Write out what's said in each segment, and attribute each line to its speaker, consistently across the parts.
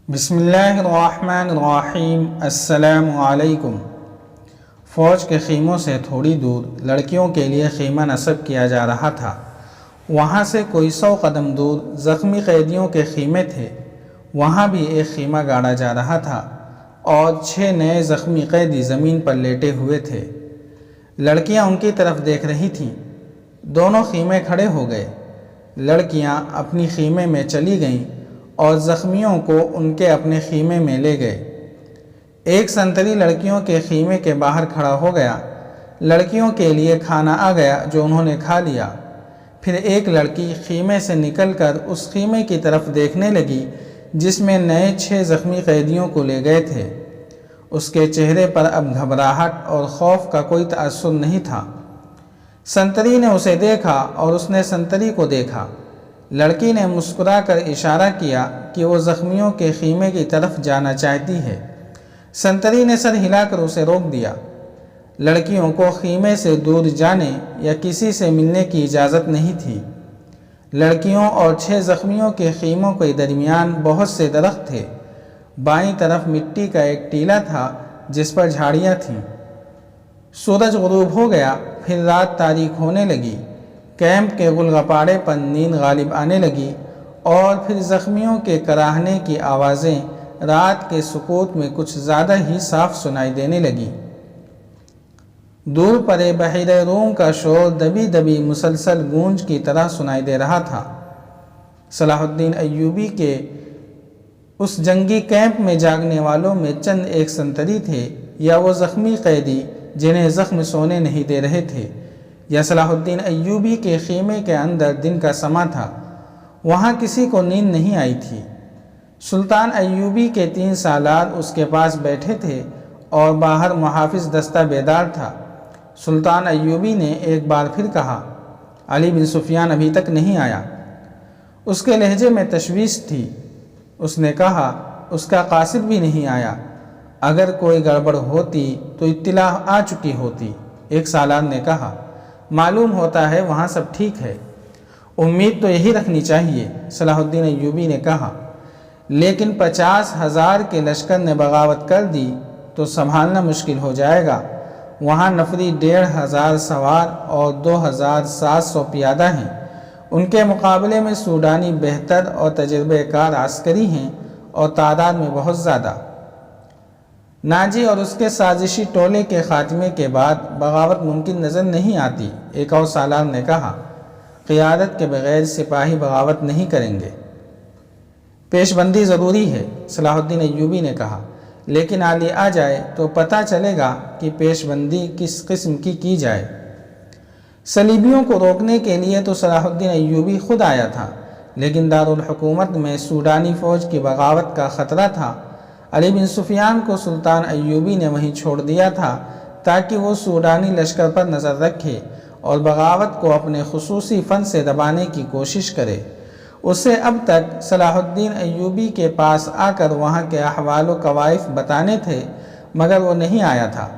Speaker 1: بسم اللہ الرحمن الرحیم۔ السلام علیکم۔ فوج کے خیموں سے تھوڑی دور لڑکیوں کے لیے خیمہ نصب کیا جا رہا تھا۔ وہاں سے کوئی 100 قدم دور زخمی قیدیوں کے خیمے تھے، وہاں بھی ایک خیمہ گاڑا جا رہا تھا اور 6 نئے زخمی قیدی زمین پر لیٹے ہوئے تھے۔ لڑکیاں ان کی طرف دیکھ رہی تھیں۔ دونوں خیمے کھڑے ہو گئے۔ لڑکیاں اپنی خیمے میں چلی گئیں اور زخمیوں کو ان کے اپنے خیمے میں لے گئے۔ ایک سنتری لڑکیوں کے خیمے کے باہر کھڑا ہو گیا۔ لڑکیوں کے لیے کھانا آ گیا جو انہوں نے کھا لیا۔ پھر ایک لڑکی خیمے سے نکل کر اس خیمے کی طرف دیکھنے لگی جس میں نئے 6 زخمی قیدیوں کو لے گئے تھے۔ اس کے چہرے پر اب گھبراہٹ اور خوف کا کوئی تاثر نہیں تھا۔ سنتری نے اسے دیکھا اور اس نے سنتری کو دیکھا۔ لڑکی نے مسکرا کر اشارہ کیا کہ وہ زخمیوں کے خیمے کی طرف جانا چاہتی ہے۔ سنتری نے سر ہلا کر اسے روک دیا۔ لڑکیوں کو خیمے سے دور جانے یا کسی سے ملنے کی اجازت نہیں تھی۔ لڑکیوں اور 6 زخمیوں کے خیموں کے درمیان بہت سے درخت تھے۔ بائیں طرف مٹی کا ایک ٹیلہ تھا جس پر جھاڑیاں تھیں۔ سورج غروب ہو گیا، پھر رات تاریک ہونے لگی۔ کیمپ کے گلگپاڑے پر نیند غالب آنے لگی اور پھر زخمیوں کے کراہنے کی آوازیں رات کے سکوت میں کچھ زیادہ ہی صاف سنائی دینے لگی۔ دور پرے بحیرہ روم کا شور دبی دبی مسلسل گونج کی طرح سنائی دے رہا تھا۔ صلاح الدین ایوبی کے اس جنگی کیمپ میں جاگنے والوں میں چند ایک سنتری تھے، یا وہ زخمی قیدی جنہیں زخم سونے نہیں دے رہے تھے، یا صلاح الدین ایوبی کے خیمے کے اندر دن کا سما تھا۔ وہاں کسی کو نیند نہیں آئی تھی۔ سلطان ایوبی کے 3 سالار اس کے پاس بیٹھے تھے اور باہر محافظ دستہ بیدار تھا۔ سلطان ایوبی نے ایک بار پھر کہا، علی بن سفیان ابھی تک نہیں آیا۔ اس کے لہجے میں تشویش تھی۔ اس نے کہا، اس کا قاصد بھی نہیں آیا۔ اگر کوئی گڑبڑ ہوتی تو اطلاع آ چکی ہوتی۔ ایک سالار نے کہا، معلوم ہوتا ہے وہاں سب ٹھیک ہے۔ امید تو یہی رکھنی چاہیے، صلاح الدین ایوبی نے کہا، لیکن 50,000 کے لشکر نے بغاوت کر دی تو سنبھالنا مشکل ہو جائے گا۔ وہاں نفری 1,500 سوار اور 2,700 پیادہ ہیں۔ ان کے مقابلے میں سوڈانی بہتر اور تجربہ کار عسکری ہیں اور تعداد میں بہت زیادہ۔ ناجی اور اس کے سازشی ٹولے کے خاتمے کے بعد بغاوت ممکن نظر نہیں آتی۔ ایک اور سالار نے کہا، قیادت کے بغیر سپاہی بغاوت نہیں کریں گے۔ پیش بندی ضروری ہے، صلاح الدین ایوبی نے کہا، لیکن علی آ جائے تو پتہ چلے گا کہ پیش بندی کس قسم کی جائے۔ صلیبیوں کو روکنے کے لیے تو صلاح الدین ایوبی خود آیا تھا، لیکن دارالحکومت میں سوڈانی فوج کی بغاوت کا خطرہ تھا۔ علی بن سفیان کو سلطان ایوبی نے وہیں چھوڑ دیا تھا تاکہ وہ سوڈانی لشکر پر نظر رکھے اور بغاوت کو اپنے خصوصی فن سے دبانے کی کوشش کرے۔ اسے اب تک صلاح الدین ایوبی کے پاس آ کر وہاں کے احوال و کوائف بتانے تھے، مگر وہ نہیں آیا تھا،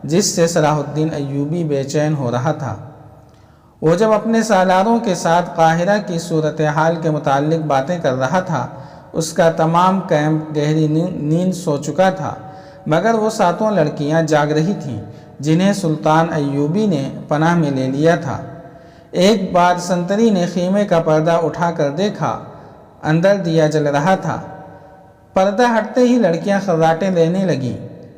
Speaker 1: جس سے صلاح الدین ایوبی بے چین ہو رہا تھا۔ وہ جب اپنے سالاروں کے ساتھ قاہرہ کی صورتحال کے متعلق باتیں کر رہا تھا، اس کا تمام کیمپ گہری نیند سو چکا تھا، مگر وہ 7 لڑکیاں جاگ رہی تھیں جنہیں سلطان ایوبی نے پناہ میں لے لیا تھا۔ ایک بار سنتری نے خیمے کا پردہ اٹھا کر دیکھا، اندر دیا جل رہا تھا۔ پردہ ہٹتے ہی لڑکیاں خراٹیں لینے لگیں۔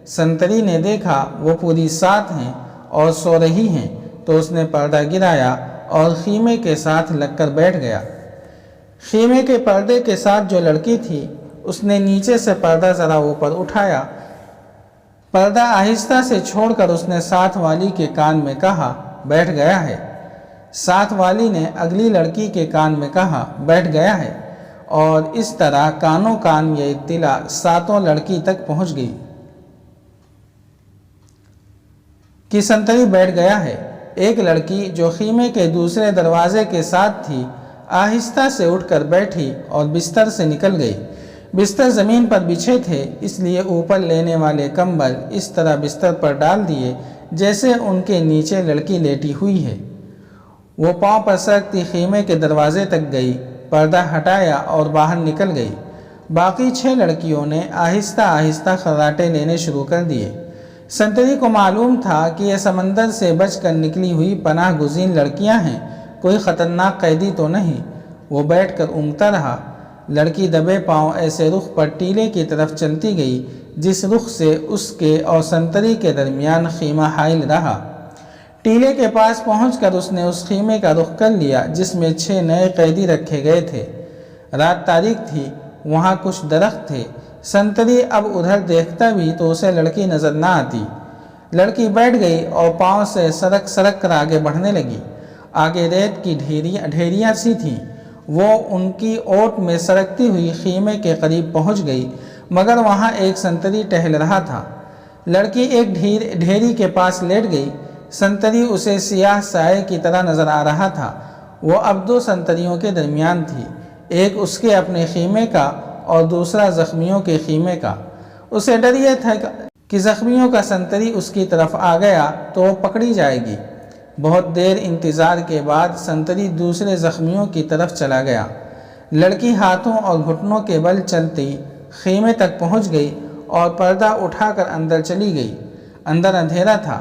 Speaker 1: سنتری نے دیکھا وہ پوری 7 ہیں اور سو رہی ہیں، تو اس نے پردہ گرایا اور خیمے کے ساتھ لگ کر بیٹھ گیا۔ خیمے کے پردے کے ساتھ جو لڑکی تھی، اس نے نیچے سے پردہ ذرا اوپر اٹھایا۔ پردہ آہستہ سے چھوڑ کر اس نے ساتھ والی کے کان میں کہا، بیٹھ گیا ہے۔ ساتھ والی نے اگلی لڑکی کے کان میں کہا، بیٹھ گیا ہے، اور اس طرح کانوں کان یہ اطلاع 7 لڑکی تک پہنچ گئی کہ سنتری بیٹھ گیا ہے۔ ایک لڑکی جو خیمے کے دوسرے دروازے کے ساتھ تھی، آہستہ سے اٹھ کر بیٹھی اور بستر سے نکل گئی۔ بستر زمین پر بچھے تھے، اس لیے اوپر لینے والے کمبل اس طرح بستر پر ڈال دیے جیسے ان کے نیچے لڑکی لیٹی ہوئی ہے۔ وہ پاؤں پر سرکتی خیمے کے دروازے تک گئی، پردہ ہٹایا اور باہر نکل گئی۔ باقی 6 لڑکیوں نے آہستہ آہستہ خراٹے لینے شروع کر دیے۔ سنتری کو معلوم تھا کہ یہ سمندر سے بچ کر نکلی ہوئی پناہ گزین لڑکیاں ہیں، کوئی خطرناک قیدی تو نہیں۔ وہ بیٹھ کر اونگتا رہا۔ لڑکی دبے پاؤں ایسے رخ پر ٹیلے کی طرف چلتی گئی جس رخ سے اس کے اور سنتری کے درمیان خیمہ حائل رہا۔ ٹیلے کے پاس پہنچ کر اس نے اس خیمے کا رخ کر لیا جس میں 6 نئے قیدی رکھے گئے تھے۔ رات تاریک تھی، وہاں کچھ درخت تھے۔ سنتری اب ادھر دیکھتا بھی تو اسے لڑکی نظر نہ آتی۔ لڑکی بیٹھ گئی اور پاؤں سے سرک سرک کر آگے بڑھنے لگی۔ آگے ریت کی ڈھیریاں سی تھیں۔ وہ ان کی اوٹ میں سرکتی ہوئی خیمے کے قریب پہنچ گئی، مگر وہاں ایک سنتری ٹہل رہا تھا۔ لڑکی ایک ڈھیری کے پاس لیٹ گئی۔ سنتری اسے سیاہ سائے کی طرح نظر آ رہا تھا۔ وہ اب 2 سنتریوں کے درمیان تھی، ایک اس کے اپنے خیمے کا اور دوسرا زخمیوں کے خیمے کا۔ اسے ڈر یہ تھا کہ زخمیوں کا سنتری اس کی طرف آ گیا تو وہ پکڑی جائے گی۔ بہت دیر انتظار کے بعد سنتری دوسرے زخمیوں کی طرف چلا گیا۔ لڑکی ہاتھوں اور گھٹنوں کے بل چلتی خیمے تک پہنچ گئی اور پردہ اٹھا کر اندر چلی گئی۔ اندر اندھیرا تھا۔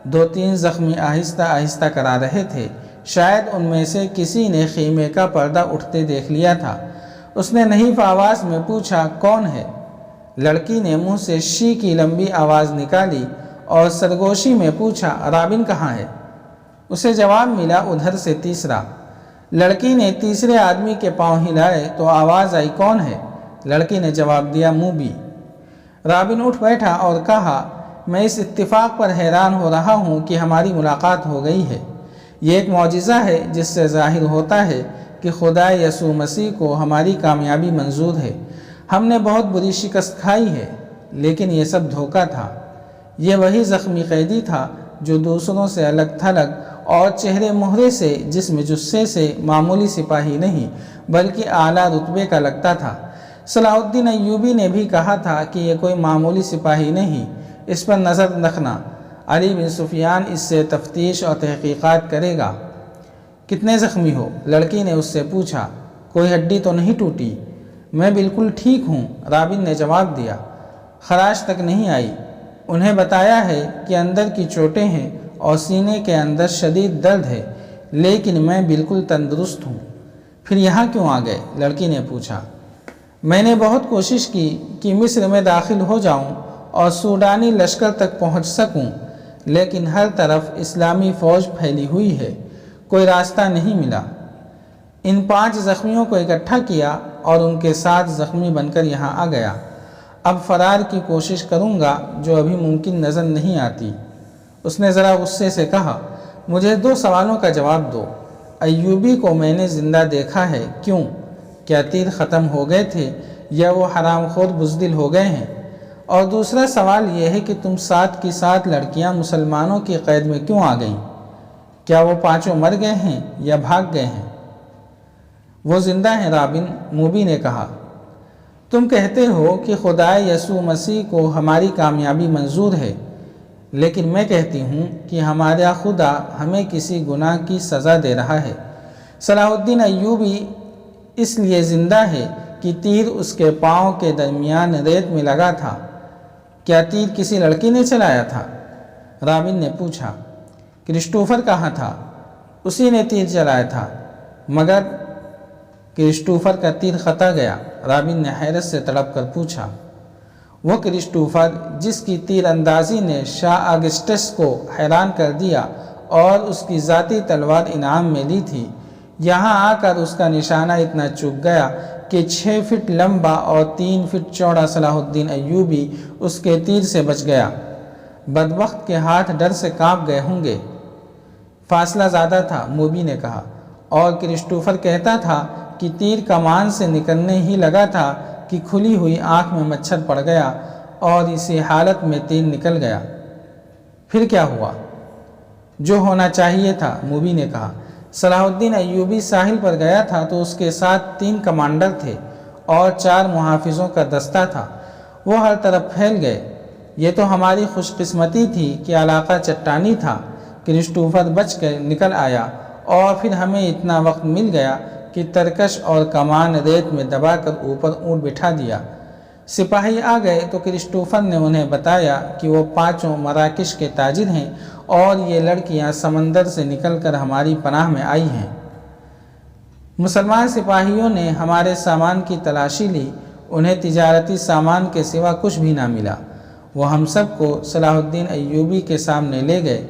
Speaker 1: 2-3 زخمی آہستہ آہستہ کرا رہے تھے۔ شاید ان میں سے کسی نے خیمے کا پردہ اٹھتے دیکھ لیا تھا۔ اس نے نحیف آواز میں پوچھا، کون ہے؟ لڑکی نے منہ سے شی کی لمبی آواز نکالی اور سرگوشی میں پوچھا، رابن کہاں ہے؟ اسے جواب ملا، ادھر سے تیسرا۔ لڑکی نے تیسرے آدمی کے پاؤں ہلائے تو آواز آئی، کون ہے؟ لڑکی نے جواب دیا، موبی۔ رابن اٹھ بیٹھا اور کہا، میں اس اتفاق پر حیران ہو رہا ہوں کہ ہماری ملاقات ہو گئی ہے۔ یہ ایک معجزہ ہے جس سے ظاہر ہوتا ہے کہ خدا یسوع مسیح کو ہماری کامیابی منظور ہے۔ ہم نے بہت بری شکست کھائی ہے، لیکن یہ سب دھوکہ تھا۔ یہ وہی زخمی قیدی تھا جو دوسروں سے الگ تھلگ اور چہرے مہرے سے، جسم جثے سے معمولی سپاہی نہیں بلکہ اعلیٰ رتبے کا لگتا تھا۔ صلاح الدین ایوبی نے بھی کہا تھا کہ یہ کوئی معمولی سپاہی نہیں، اس پر نظر رکھنا۔ علی بن سفیان اس سے تفتیش اور تحقیقات کرے گا۔ کتنے زخمی ہو؟ لڑکی نے اس سے پوچھا۔ کوئی ہڈی تو نہیں ٹوٹی؟ میں بالکل ٹھیک ہوں، رابن نے جواب دیا۔ خراش تک نہیں آئی۔ انہیں بتایا ہے کہ اندر کی چوٹیں ہیں اور سینے کے اندر شدید درد ہے، لیکن میں بالکل تندرست ہوں۔ پھر یہاں کیوں آ گئے؟ لڑکی نے پوچھا۔ میں نے بہت کوشش کی کہ مصر میں داخل ہو جاؤں اور سوڈانی لشکر تک پہنچ سکوں، لیکن ہر طرف اسلامی فوج پھیلی ہوئی ہے، کوئی راستہ نہیں ملا۔ ان 5 زخمیوں کو اکٹھا کیا اور ان کے ساتھ زخمی بن کر یہاں آ گیا۔ اب فرار کی کوشش کروں گا جو ابھی ممکن نظر نہیں آتی۔ اس نے ذرا غصے سے کہا، مجھے 2 سوالوں کا جواب دو۔ ایوبی کو میں نے زندہ دیکھا ہے، کیوں؟ کیا تیر ختم ہو گئے تھے یا وہ حرام خور بزدل ہو گئے ہیں؟ اور دوسرا سوال یہ ہے کہ تم 7 کی 7 لڑکیاں مسلمانوں کی قید میں کیوں آ گئیں؟ کیا وہ 5 مر گئے ہیں یا بھاگ گئے ہیں؟ وہ زندہ ہیں، رابن، موبی نے کہا۔ تم کہتے ہو کہ خدا یسوع مسیح کو ہماری کامیابی منظور ہے، لیکن میں کہتی ہوں کہ ہمارا خدا ہمیں کسی گناہ کی سزا دے رہا ہے۔ صلاح الدین ایوبی اس لیے زندہ ہے کہ تیر اس کے پاؤں کے درمیان ریت میں لگا تھا۔ کیا تیر کسی لڑکی نے چلایا تھا؟ رابن نے پوچھا۔ کرسٹوفر کہاں تھا؟ اسی نے تیر چلایا تھا، مگر کرسٹوفر کا تیر خطا گیا، رابن نے حیرت سے تڑپ کر پوچھا۔ وہ کرسٹوفر جس کی تیر اندازی نے شاہ آگسٹس کو حیران کر دیا اور اس کی ذاتی تلوار انعام میں لی تھی، یہاں آ کر اس کا نشانہ اتنا چک گیا کہ 6 فٹ لمبا اور 3 فٹ چوڑا صلاح الدین ایوبی اس کے تیر سے بچ گیا۔ بدبخت کے ہاتھ ڈر سے کانپ گئے ہوں گے۔ فاصلہ زیادہ تھا، موبی نے کہا، اور کرسٹوفر کہتا تھا کہ تیر کمان سے نکلنے ہی لگا تھا کہ کھلی ہوئی آنکھ میں مچھر پڑ گیا اور اسی حالت میں تیر نکل گیا۔ پھر کیا ہوا؟ جو ہونا چاہیے تھا، موبی نے کہا۔ صلاح الدین ایوبی ساحل پر گیا تھا تو اس کے ساتھ 3 کمانڈر تھے اور 4 محافظوں کا دستہ تھا۔ وہ ہر طرف پھیل گئے۔ یہ تو ہماری خوش قسمتی تھی کہ علاقہ چٹانی تھا۔ کرسٹوفر بچ کر نکل آیا اور پھر ہمیں اتنا وقت مل گیا کہ ترکش اور کمان ریت میں دبا کر اوپر اونٹ بٹھا دیا۔ سپاہی آ گئے تو کرسٹوفر نے انہیں بتایا کہ وہ 5 مراکش کے تاجر ہیں اور یہ لڑکیاں سمندر سے نکل کر ہماری پناہ میں آئی ہیں۔ مسلمان سپاہیوں نے ہمارے سامان کی تلاشی لی، انہیں تجارتی سامان کے سوا کچھ بھی نہ ملا۔ وہ ہم سب کو صلاح الدین ایوبی کے سامنے لے گئے۔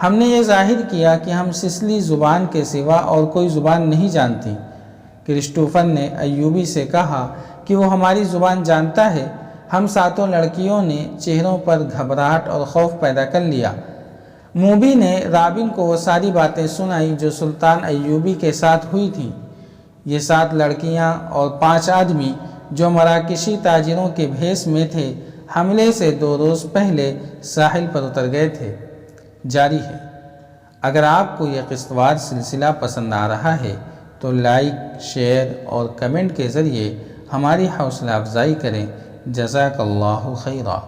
Speaker 1: ہم نے یہ ظاہر کیا کہ ہم سسلی زبان کے سوا اور کوئی زبان نہیں جانتی۔ کرسٹوفر نے ایوبی سے کہا کہ وہ ہماری زبان جانتا ہے۔ ہم 7 لڑکیوں نے چہروں پر گھبراہٹ اور خوف پیدا کر لیا۔ موبی نے رابن کو وہ ساری باتیں سنائی جو سلطان ایوبی کے ساتھ ہوئی تھیں۔ یہ 7 لڑکیاں اور 5 آدمی جو مراکشی تاجروں کے بھیس میں تھے، حملے سے 2 روز پہلے ساحل پر اتر گئے تھے۔ جاری ہے۔ اگر آپ کو یہ قسط وار سلسلہ پسند آ رہا ہے تو لائک، شیئر اور کمنٹ کے ذریعے ہماری حوصلہ افزائی کریں۔ جزاک اللہ خیرا۔